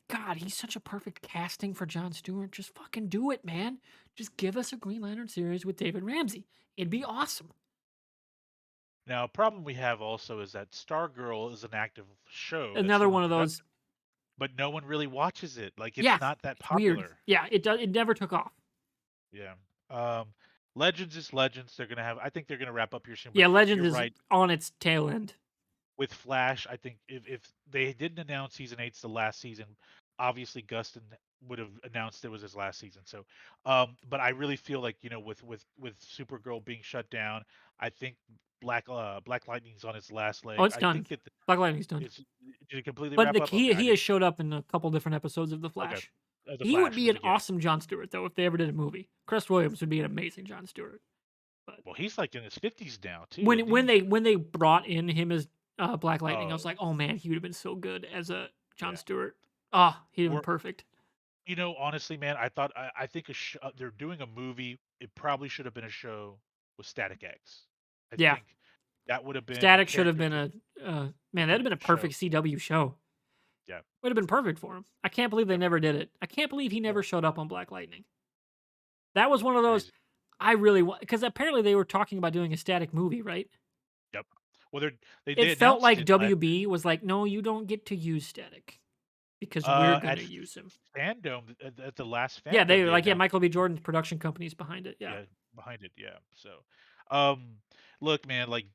God, he's such a perfect casting for Jon Stewart. Just fucking do it, man. Just give us a Green Lantern series with David Ramsey. It'd be awesome. Now, a problem we have also is that Stargirl is an active show that's Another still in one of those. production, but no one really watches it. Like, it's Yeah, not that it's weird. popular. Yeah, it does. It never took off. Yeah. Legends is Legends. They're gonna have. I think they're gonna wrap up here soon. But Yeah, Legends you're is right. on its tail end. With Flash, I think if they didn't announce season eight's the last season, obviously Gustin would have announced it was his last season. So, but I really feel like with Supergirl being shut down, I think Black Lightning's on its last Oh, leg. it's I done. think that Black Lightning's done. it's did it completely But wrap the up? he Okay, I he has didn't. showed up in a couple different episodes of The Okay, Flash. the He would Flash from be the an beginning. awesome Jon Stewart though if they ever did a movie. Crest Williams would be an amazing Jon Stewart. But Well, he's like in his 50s now too, when isn't when he? they when they brought in him as Black Lightning, I was Oh, like, oh man, he would have been so good as a Jon yeah. Stewart. Ah, he'd have been We're perfect. Honestly, man, I think they're doing a movie. It probably should have been a show with Static X. I Yeah, think that would have been a Static should have character been to man. That'd have been a show. perfect CW show. Yeah, Would have been perfect for him. I can't believe they yep, never did it. I can't believe he yeah, never showed up on Black Lightning. That was one of those crazy. I really want because apparently they were talking about doing a Static movie, right? Yep. Well, they It felt announced like it last year. WB was like, no, you don't get to use Static because we're At gonna use him. Fandom at the last Yeah, they Fandom were they like, yeah, announced Michael B. Jordan's production company's behind it. Yeah. yeah behind it. Yeah. So, um, look, man, like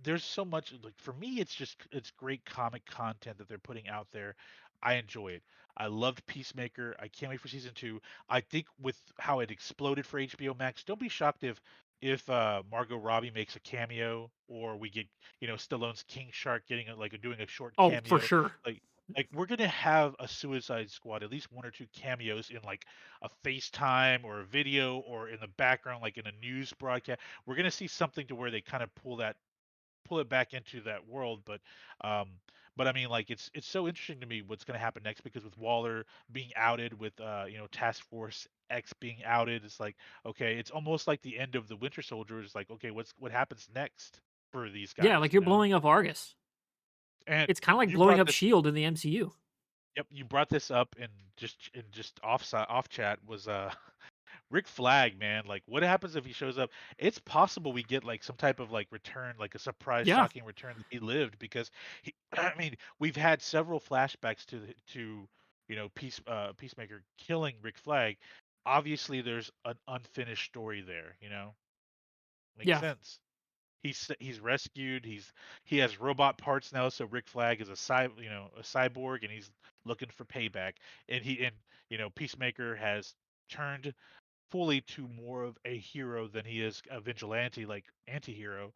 there's so much like for me it's great comic content that they're putting out there. I enjoy it. I loved Peacemaker. I can't wait for season two. I think with how it exploded for HBO Max, don't be shocked if Margot Robbie makes a cameo or we get Stallone's King Shark getting doing a short Oh, for cameo. sure. Like we're gonna have a Suicide Squad, at least one or two cameos in like a FaceTime or a video or in the background, like in a news broadcast. We're gonna see something to where they kind of pull it back into that world. Um, but I mean, like it's so interesting to me what's gonna happen next because with Waller being outed, with Task Force X being outed, it's like okay, it's almost like the end of the Winter Soldier. It's like okay, what happens next for these Yeah, guys, like you're blowing up Argus. And It's kind of like you blowing brought up this Shield in the MCU. Yep, you brought this up in just off chat was Rick Flag, man. Like, what happens if he shows up? It's possible we get like some type of like return, like a surprise, Yeah, shocking return that he lived because he. I mean, we've had several flashbacks to Peacemaker killing Rick Flag. Obviously, there's an unfinished story there. Makes yeah, sense. He's rescued. He has robot parts now, so Rick Flag is a cyborg, and he's looking for payback. And Peacemaker has turned fully to more of a hero than he is a vigilante, like anti-hero,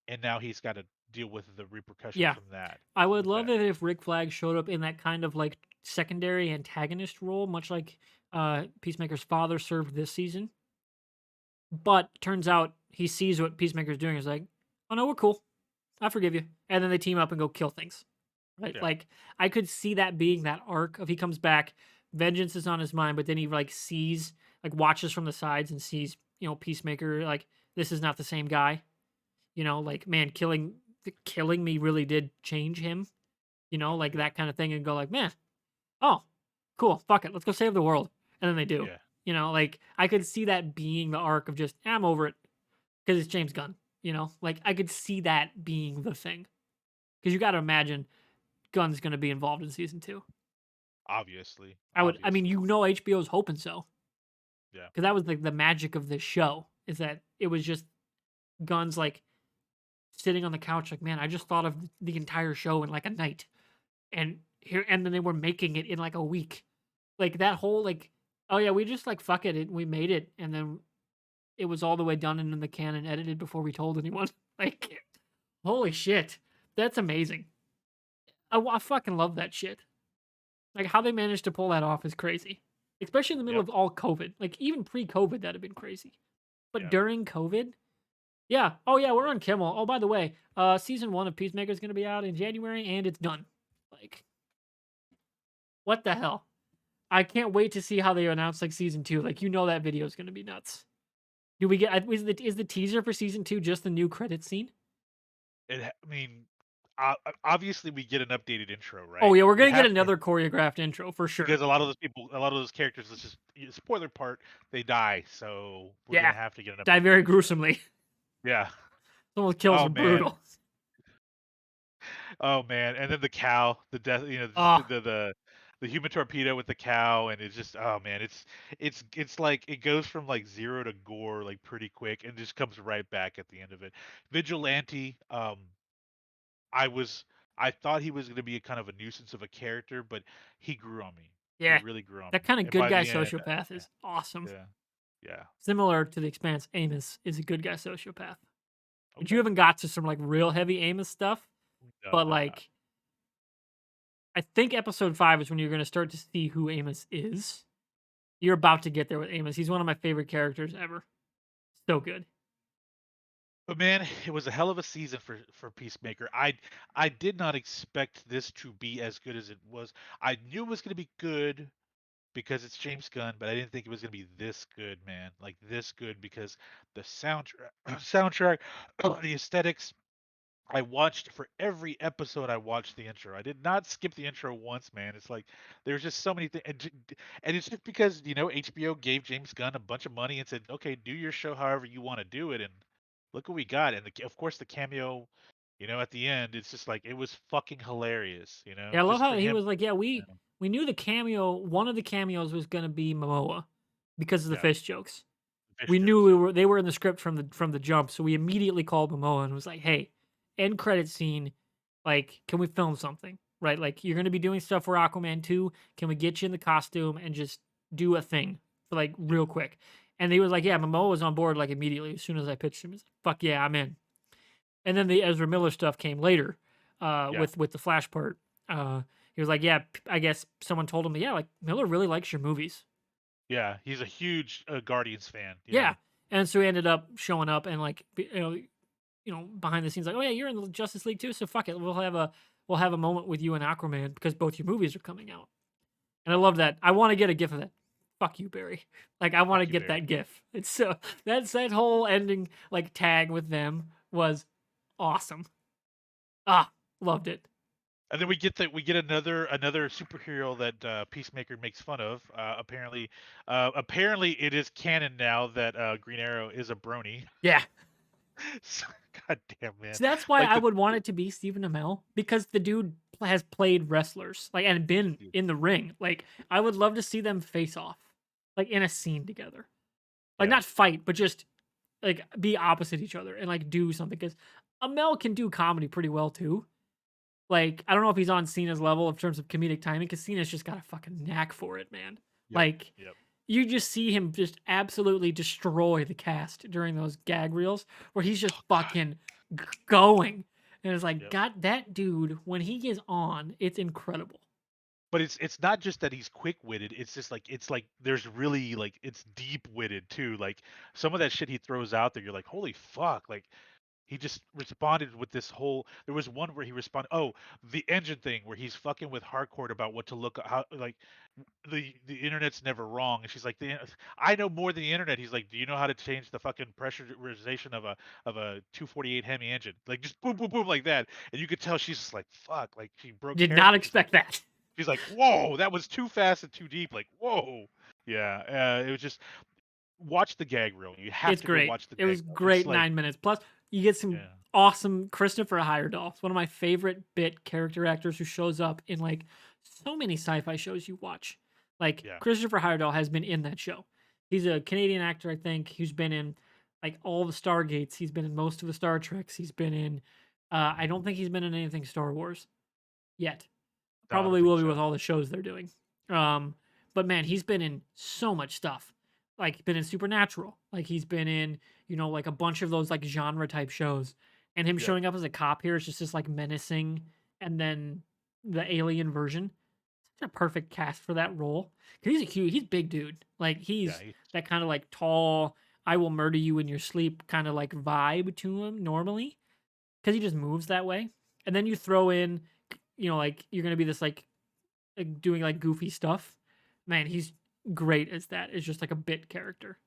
and now he's got to deal with the repercussions yeah. from that. I would With love that, it if Rick Flag showed up in that kind of like secondary antagonist role, much like Peacemaker's father served this season. But turns out he sees what Peacemaker's doing. Is like, oh no, we're cool. I forgive you. And then they team up and go kill things. Right? yeah, Like I could see that being that arc of he comes back, vengeance is on his mind, but then he like sees, like watches from the sides and sees, Peacemaker, like this is not the same guy. Like man, killing me really did change him. Like yeah, that kind of thing, and go like, man, oh, cool, fuck it, let's go save the world. And then they do. yeah, Like I could see that being the arc of just I'm over it because it's James Gunn. Like I could see that being the thing because you got to imagine Gunn's going to be involved in season two. obviously, I mean, obviously, HBO's hoping so yeah, because that was the magic of this show is that it was just Gunn's like sitting on the couch, like, man, I just thought of the entire show in like a night, and then they were making it in like a week, like that whole like, oh yeah, we just like fuck it, we made it, and then it was all the way done and in the can and edited before we told anyone. Like, holy shit, that's amazing. I fucking love that shit. Like how they managed to pull that off is crazy. especially in the middle Yep. of all COVID. Like even pre-COVID, that'd have been crazy. But Yep. during COVID, yeah. Oh yeah, we're on Kimmel. Oh, by the way, season 1 of Peacemaker is gonna be out in January, and it's done. Like, what the hell? I can't wait to see how they announce like season 2. Like, that video is gonna be nuts. Do we get? Is the teaser for season 2 just the new credit scene? I mean, obviously we get an updated intro, Oh right? yeah, we're We gonna get have to another choreographed intro for because sure. a lot of those people, a lot of those characters, let's just spoiler part, they die, so we're Yeah, gonna have to get an die updated very intro. gruesomely. Yeah. Some of the kills Oh are man. brutal. Oh man. And then the cow, the death, just Oh the human torpedo with the cow, and it's just oh man, it's like it goes from like zero to gore like pretty quick, and just comes right back at the end of it. Vigilante. I was I thought he was going to be a kind of a nuisance of a character, but he grew on me. He yeah, really grew on that me. kind of And good by guy the end, sociopath is awesome. yeah, yeah, Similar to the Expanse, Amos is a good guy sociopath. But you okay. haven't got to some like real heavy Amos stuff. No, But I have not. like, I think episode 5 is when you're gonna start to see who Amos is. You're about to get there with Amos. He's one of my favorite characters ever. So good. But man, it was a hell of a season for Peacemaker. I did not expect this to be as good as it was. I knew it was going to be good because it's James Gunn, but I didn't think it was going to be this good, man. Like this good because the soundtrack, soundtrack, the aesthetics, I watched for every episode. I watched the intro. I did not skip the intro once, man. It's like there's just so many things, and it's just because HBO gave James Gunn a bunch of money and said, "Okay, do your show however you want to do it." And look what we got, and of course the cameo, at the end, it's just like it was fucking hilarious, Yeah, I love just how for he him. was like, yeah, Yeah, we knew the cameo. One of the cameos was gonna be Momoa because of the yeah, fish jokes. fish We knew jokes. Yeah, they were in the script from the jump, so we immediately called Momoa and was like, "Hey, end credit scene, like, can we film something? Right? Like, you're gonna be doing stuff for Aquaman 2. Can we get you in the costume and just do a thing for like yeah, real quick?" And he was like, "Yeah, Momoa was on board like immediately as soon as I pitched him. He's like, fuck yeah, I'm in." And then the Ezra Miller stuff came later, yeah, with the Flash part. He was like, "Yeah, I guess someone told him, yeah, like Miller really likes your movies." yeah. He's a huge Guardians fan. Yeah, Yeah, and so he ended up showing up and like, behind the scenes, like, "Oh yeah, you're in the Justice League too, so fuck it, we'll have a moment with you and Aquaman because both your movies are coming out." And I love that. I want to get a gif of that. Fuck you, Barry. Like, I want to fuck you, get Barry. that gif. It's so that whole ending like tag with them was awesome. Ah, loved it. And then we get another superhero that Peacemaker makes fun of. Apparently it is canon now that Green Arrow is a brony. Yeah. So, God damn, man! So that's why Like I the would want it to be Stephen Amell because the dude has played wrestlers like and been in the ring. Like I would love to see them face off, like in a scene together. Like yeah, not fight, but just like be opposite each other and like do something. Because Amell can do comedy pretty well too. Like I don't know if he's on Cena's level in terms of comedic timing because Cena's just got a fucking knack for it, man. yep, Like yep, you just see him just absolutely destroy the cast during those gag reels where he's just oh, God, fucking going. And it's like, yep. God, that dude, when he is on, it's incredible. But it's not just that he's quick witted. It's just like there's really like it's deep witted too. Like some of that shit he throws out there, you're like, holy fuck! Like he just responded with this whole. There was one where he responded. Oh, the engine thing where he's fucking with Harcourt about what to look how like the internet's never wrong, and she's like, I know more than the internet. He's like, do you know how to change the fucking pressurization of a 248 Hemi engine? Like just boom, boom, boom, like that, and you could tell she's just like, fuck, like she broke Did not character. expect that. She's like, whoa, that was too fast and too deep. Like, whoa, yeah, it was just watch the gag reel. You have It's to go great. watch the It gag was reel. It's great like, 9 minutes. Plus, you get some yeah, awesome Christopher Heyerdahl. It's one of my favorite bit character actors who shows up in like so many sci-fi shows you watch. Like yeah, Christopher Heyerdahl has been in that show. He's a Canadian actor, I think, who's been in like all the Stargates. He's been in most of the Star Treks. He's been in. I don't think he's been in anything Star Wars yet. no, I don't Probably think will be so. with all the shows they're doing. Um, but man, he's been in so much stuff. Like been in Supernatural. Like he's been in, like a bunch of those like genre type shows. And him Yep, showing up as a cop here is just this like menacing and then the alien version. a perfect cast for that role. Cause he's a big dude. Like Yeah, he's he's that kind of like tall, I will murder you in your sleep kind of like vibe to him normally. Cause he just moves that way. And then you throw in, like you're gonna be this like doing like goofy stuff. Man, he's great as that. It's just like a bit character.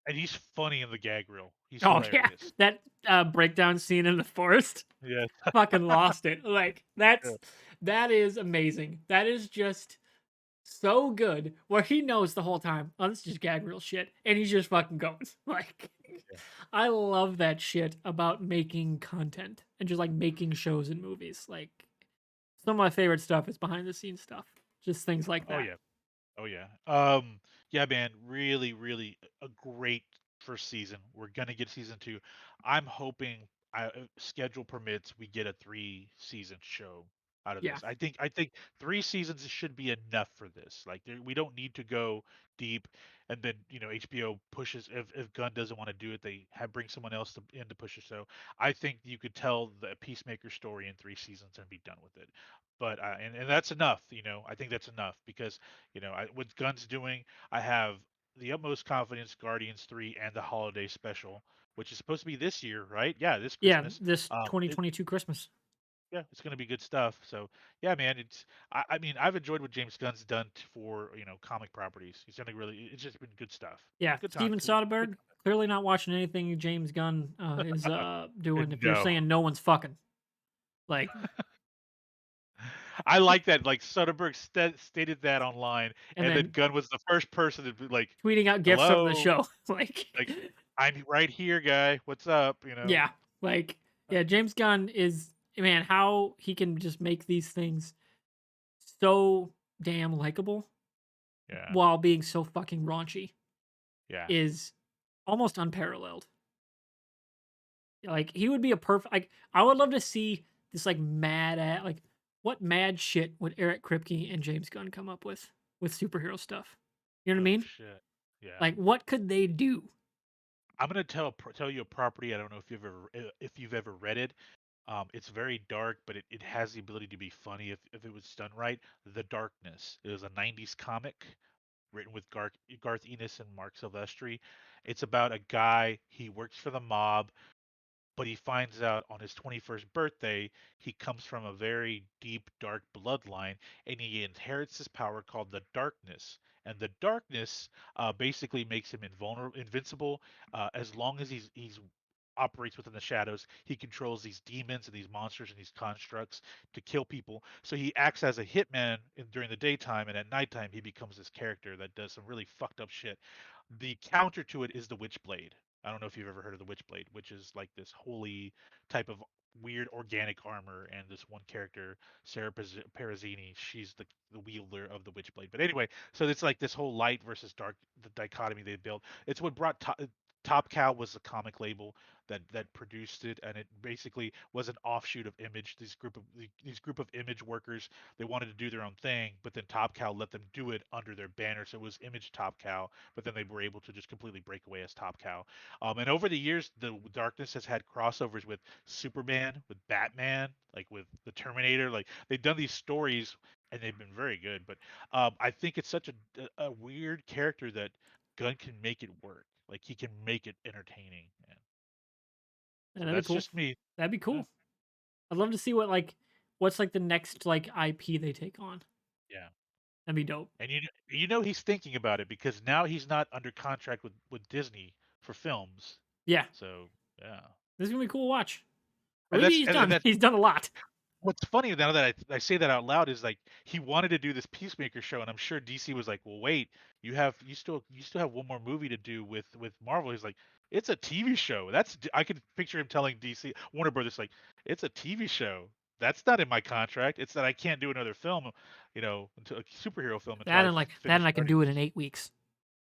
and he's funny in the gag reel. He's Oh yeah, hilarious. that breakdown scene in the forest, Yeah. fucking lost it. Like that is amazing. That is just so good. Where he knows the whole time, oh, this is just gag reel shit, and he just Yeah. fucking goes. Like, Yeah. I love that shit about making content and just like making shows and movies. Like, some of my favorite stuff is behind the scenes stuff. Just things like Oh that. yeah. Oh yeah. Yeah, man, really, really a great first season. We're gonna get season two. I'm hoping schedule permits, we get a 3 season show out of Yeah, this. I think 3 seasons should be enough for this. Like we don't need to go deep, and then HBO pushes if Gunn doesn't want to do it, they have bring someone else in to push it. So I think you could tell the Peacemaker story in 3 seasons and be done with it. But and that's enough. I think that's enough because what Gunn's doing, I have the utmost confidence Guardians 3 and the holiday special, which is supposed to be this year, right? Yeah, this yeah. Christmas. This 2022 Christmas. Yeah, it's going to be good stuff. So, yeah, man, I mean, I've enjoyed what James Gunn's done for, comic properties. He's done it's just been good stuff. Yeah, Good time. Steven Good Soderbergh clearly not watching anything James Gunn is doing. time. If you're No. saying no one's fucking, like, I like that. Like, Soderbergh stated that online, and and then then Gunn was the first person to be like, tweeting out gifs of the hello, show. Like, like, I'm right here, guy. What's up? yeah, like, yeah, James Gunn is, man, how he can just make these things so damn likable Yeah. while being so fucking raunchy Yeah. is almost unparalleled. Like, he would be a perfect, like, I would love to see this, like, mad at, like, what mad shit would Eric Kripke and James Gunn come up with superhero stuff? You know what I Oh mean? shit. Yeah. Like, what could they do? I'm gonna tell you a property. I don't know if you've ever read it. It's very dark, but it has the ability to be funny if it was done right. The Darkness. It was a '90s comic written with Garth Ennis and Mark Silvestri. It's about a guy. He works for the mob, but he finds out on his 21st birthday he comes from a very deep dark bloodline, and he inherits this power called the Darkness. And the Darkness basically makes him invincible, as long as he's operates within the shadows. He controls these demons and these monsters and these constructs to kill people. So he acts as a hitman during the daytime, and at nighttime he becomes this character that does some really fucked up shit. The counter to it is the Witchblade. I don't know if you've ever heard of the Witchblade, which is like this holy type of weird organic armor, and this one character, Sarah Parazzini, she's the wielder of the Witchblade. But anyway, so it's like this whole light versus dark, the dichotomy they built. It's what brought Top Cow was the comic label that produced it, and it basically was an offshoot of Image. These group of Image workers, they wanted to do their own thing, but then Top Cow let them do it under their banner, so it was Image Top Cow. But then they were able to just completely break away as Top Cow. And over the years, the Darkness has had crossovers with Superman, with Batman, like with the Terminator. Like they've done these stories, and they've been very good. But I think it's such a weird character that Gunn can make it work. Like he can make it entertaining, man. Yeah, So that'd be that's cool. just me. That'd be Yeah. cool. I'd love to see what's like the next like IP they take on. Yeah. That'd be dope. And he's thinking about it because now he's not under contract with Disney for films. Yeah, So yeah. this is gonna be cool to watch. And Believe me, that's he's and done. that's He's done a lot. what's funny now that I say that out loud is like he wanted to do this Peacemaker show, and I'm sure DC was like, "Well, wait, you still have one more movie to do with Marvel." He's like, "It's a TV show." I could picture him telling DC Warner Brothers like, "It's a TV show. That's not in my contract. It's that I can't do another film, until a superhero film until That I and like that, finish and I can do it in Guardians." 8 weeks.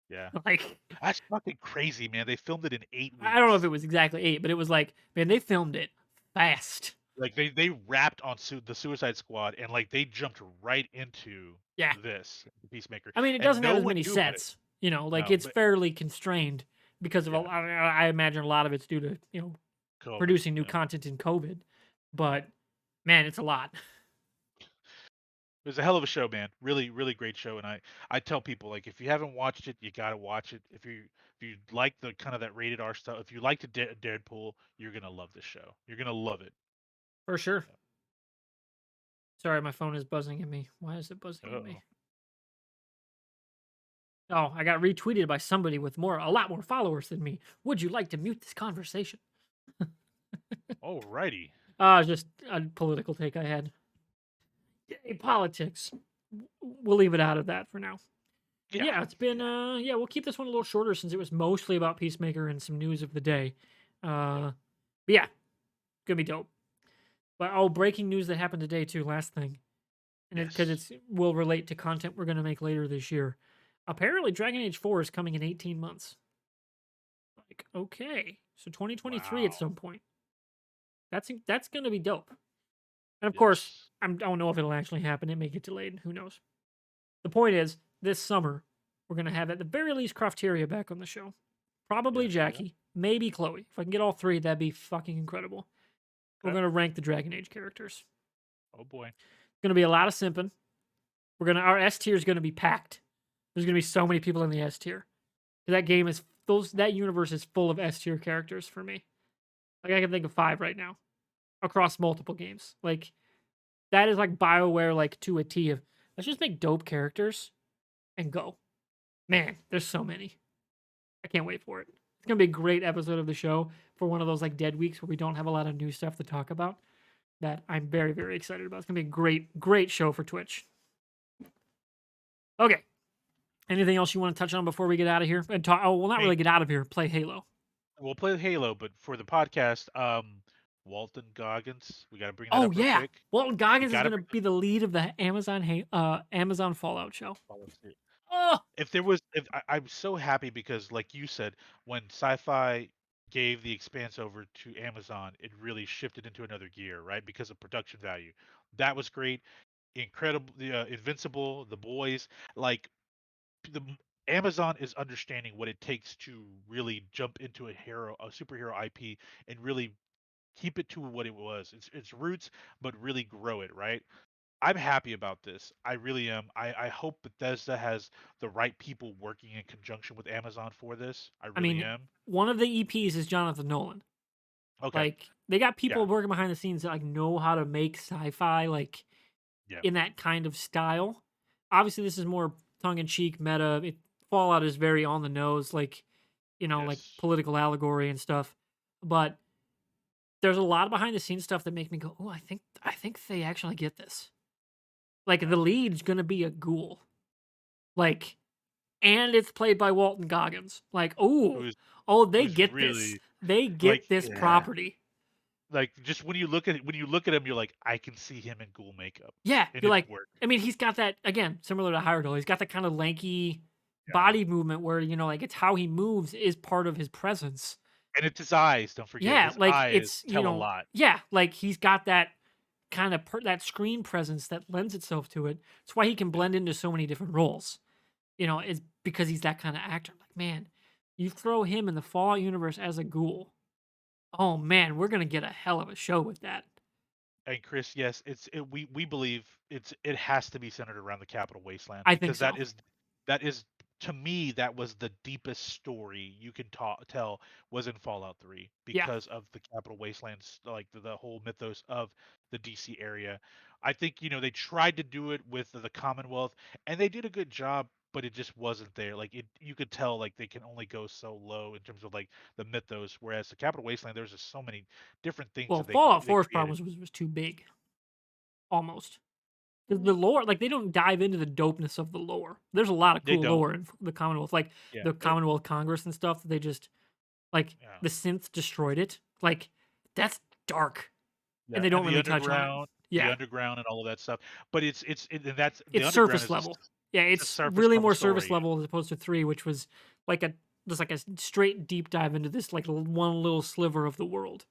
Yeah, Like, that's fucking crazy, man. They filmed it in eight I don't know if weeks. it was exactly 8, but it was like, man, they filmed it fast. Like they wrapped on the Suicide Squad, and like they jumped right into Yeah, the Peacemaker, I mean, it and doesn't have no as one many knew about it. sets. Like No, it's but fairly constrained because of a yeah, lot. I imagine a lot of it's due to COVID. producing new Yeah, content in COVID. But man, it's a lot. It was a hell of a show, man. Really, really great show, and I tell people, like, if you haven't watched it, you gotta watch it. If you like the kind of that rated R stuff, if you like the Deadpool, you're gonna love this show. You're gonna love it. For sure. Sorry, my phone is buzzing at me. Why is it buzzing at me? Uh-oh. Oh, I got retweeted by somebody with a lot more followers than me. Would you like to mute this conversation? Alrighty. Just a political take I had. Yay, politics. We'll leave it out of that for now. Yeah. Yeah, it's been Yeah. yeah, we'll keep this one a little shorter since it was mostly about Peacemaker and some news of the day. Yep. But yeah, gonna be dope. But oh, breaking news that happened today too. Last thing, and because Yes. it's will relate to content we're gonna make later this year. Apparently, Dragon Age 4 is coming in 18 months. Like, okay, so 2023 at Wow. some point. That's gonna be dope. And of course, Yes. I don't know if it'll actually happen. It may get delayed. Who knows? The point is, this summer we're gonna have at the very least Crofteria back on the show. Probably Yes. Yep. Jackie, maybe Chloe. If I can get all three, that'd be fucking incredible. We're Okay. gonna rank the Dragon Age characters. Oh boy. It's gonna be a lot of simping. Our S tier is gonna be packed. There's gonna be so many people in the S tier. That game is that universe is full of S tier characters for me. Like I can think of 5 right now across multiple games. Like that is like BioWare like to a T of let's just make dope characters and go. Man, there's so many. I can't wait for it. It's gonna be a great episode of the show for one of those like dead weeks where we don't have a lot of new stuff to talk about. That I'm very, very excited about. It's gonna be a great, great show for Twitch. Okay. Anything else you want to touch on before we get out of here? And talk, oh, well, not I mean, really get out of here. Play Halo. we'll play Halo, but for the podcast, Walton Goggins, we got to bring that Oh up real yeah, quick. Walton We Goggins is got to gonna bring be the lead of the Amazon Fallout show. this. Oh, If there was, if I'm so happy because, like you said, when Sci-Fi gave the Expanse over to Amazon, it really shifted into another gear, right? Because of production value. That was great. Incredible, Invincible, The Boys, like the Amazon is understanding what it takes to really jump into a superhero IP, and really keep it to what it was, its roots, but really grow it, right? I'm happy about this. I really am. I hope Bethesda has the right people working in conjunction with Amazon for this. I I really mean, am. one of the EPs is Jonathan Nolan. Okay. Like they got Yeah. people working behind the scenes that like know how to make sci-fi like Yeah. in that kind of style. Obviously, this is more tongue in cheek, meta. Fallout is very on the nose, like like Yes. political allegory and stuff. But there's a lot of behind the scenes stuff that make me go, "Oh, I think they actually get this." Like Yeah. the lead's gonna be a ghoul, like, and it's played by Walton Goggins. Like, Who's they who's get this. really They like, get this yeah. property. Like, just when you look at him, you're like, I can see him in ghoul makeup, Yeah, and you're it like, works. I mean, he's got that again, similar to Hyrule. He's got that kind of lanky Yeah. body movement where like it's how he moves is part of his presence. And it's his eyes. Don't forget, Yeah, his like eyes it's tell a lot. yeah, like he's got that kind of that screen presence that lends itself to it. It's why he can Yeah. blend into so many different roles. Is because he's that kind of actor. Like, man, you throw him in the Fallout universe as a ghoul. Oh man, we're gonna get a hell of a show with that. And Chris, yes, we believe it has to be centered around the Capital Wasteland, I think because so. that is to me, that was the deepest story you can tell was in Fallout 3, Yeah. because of the Capital Wastelands, like the whole mythos of the DC area. I think, they tried to do it with the Commonwealth, and they did a good job, but it just wasn't there. Like, you could tell, like, they can only go so low in terms of like the mythos, whereas the Capital Wasteland, there's just so many different things Well, that Fallout they 4's created. problem was too big, almost. 'Cause the lore, like they don't dive into the dopeness of the lore. There's a lot of They cool don't. lore in the Commonwealth, like Yeah. the Commonwealth Congress and stuff. That they just like Yeah. the synth destroyed it. Like that's dark, and Yeah, they and don't really touch on it. the Yeah, underground and all of that stuff. But and that's the it's underground surface is level. Yeah, a it's surface really level more surface story. level as opposed to 3, which was like a just like a straight deep dive into this like one little sliver of the world.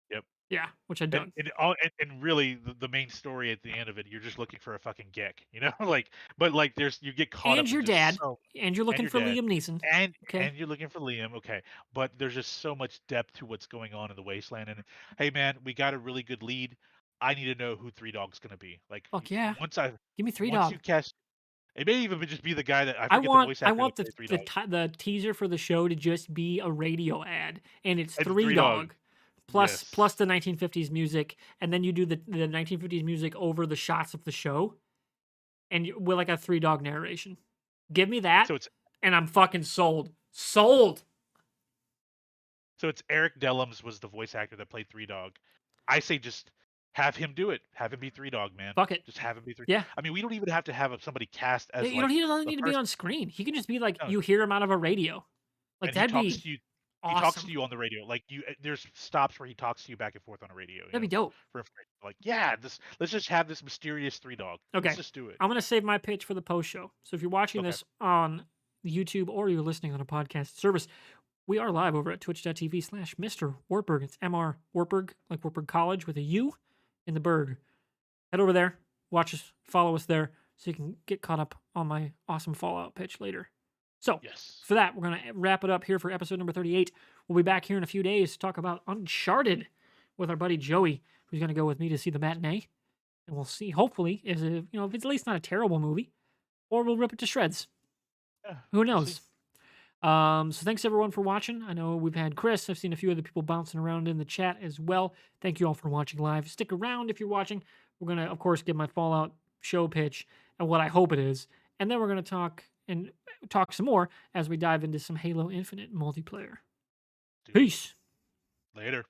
Yep. Yeah, which I dug. And really the main story at the end of it, you're just looking for a fucking geck, like, but like you get caught And up in your just dad, so, and you're and looking your for dad, Liam Neeson. and Okay, you're looking for Liam, okay, but there's just so much depth to what's going on in the wasteland. And hey man, we got a really good lead. I need to know who Three Dog's gonna be. Like Fuck yeah. once I Give me Three once you Dog. cast, it may even just be the guy that I I forget the want voice I actor want that the played Three the Dog. ti the teaser for the show to just be a radio ad, and it's It's Three Three Dog. Dog plus Yes. the 1950s music, and then you do the 1950s music over the shots of the show, and with like a Three Dog narration. Give me that, So it's and I'm fucking sold. Sold. so it's Eric Dellums was the voice actor that played Three Dog. I say just have him do it. Have him be Three Dog, man. Fuck it. Just have him be Three. Yeah. I mean, we don't even have to have somebody cast Yeah, as you don't like he doesn't the need to be person. on screen. He can just be like No, you hear him out of a radio. Like and he that'd talks be to you. He talks awesome. to you on the radio. Like there's stops where he talks to you back and forth on a radio. That'd be dope. For information. Like yeah, let's just have this mysterious Three Dog. Let's Okay. just do it. I'm going to save my pitch for the post show. So if you're watching Okay. this on YouTube or you're listening on a podcast service, we are live over at twitch.tv/Mr. Wartburg. It's MR Wartburg, like Wartburg College with a U in the Berg. Head over there, watch us, follow us there so you can get caught up on my awesome Fallout pitch later. So, Yes. for that, we're going to wrap it up here for episode number 38. We'll be back here in a few days to talk about Uncharted with our buddy Joey, who's going to go with me to see the matinee. And we'll see, hopefully, if it's at least not a terrible movie, or we'll rip it to shreds. Yeah, Who we'll knows? see. So thanks everyone for watching. I know we've had Chris. I've seen a few other people bouncing around in the chat as well. Thank you all for watching live. Stick around if you're watching. We're gonna, of course, give my Fallout show pitch and what I hope it is, and then we're gonna talk some more as we dive into some Halo Infinite multiplayer. Dude. Peace. Later.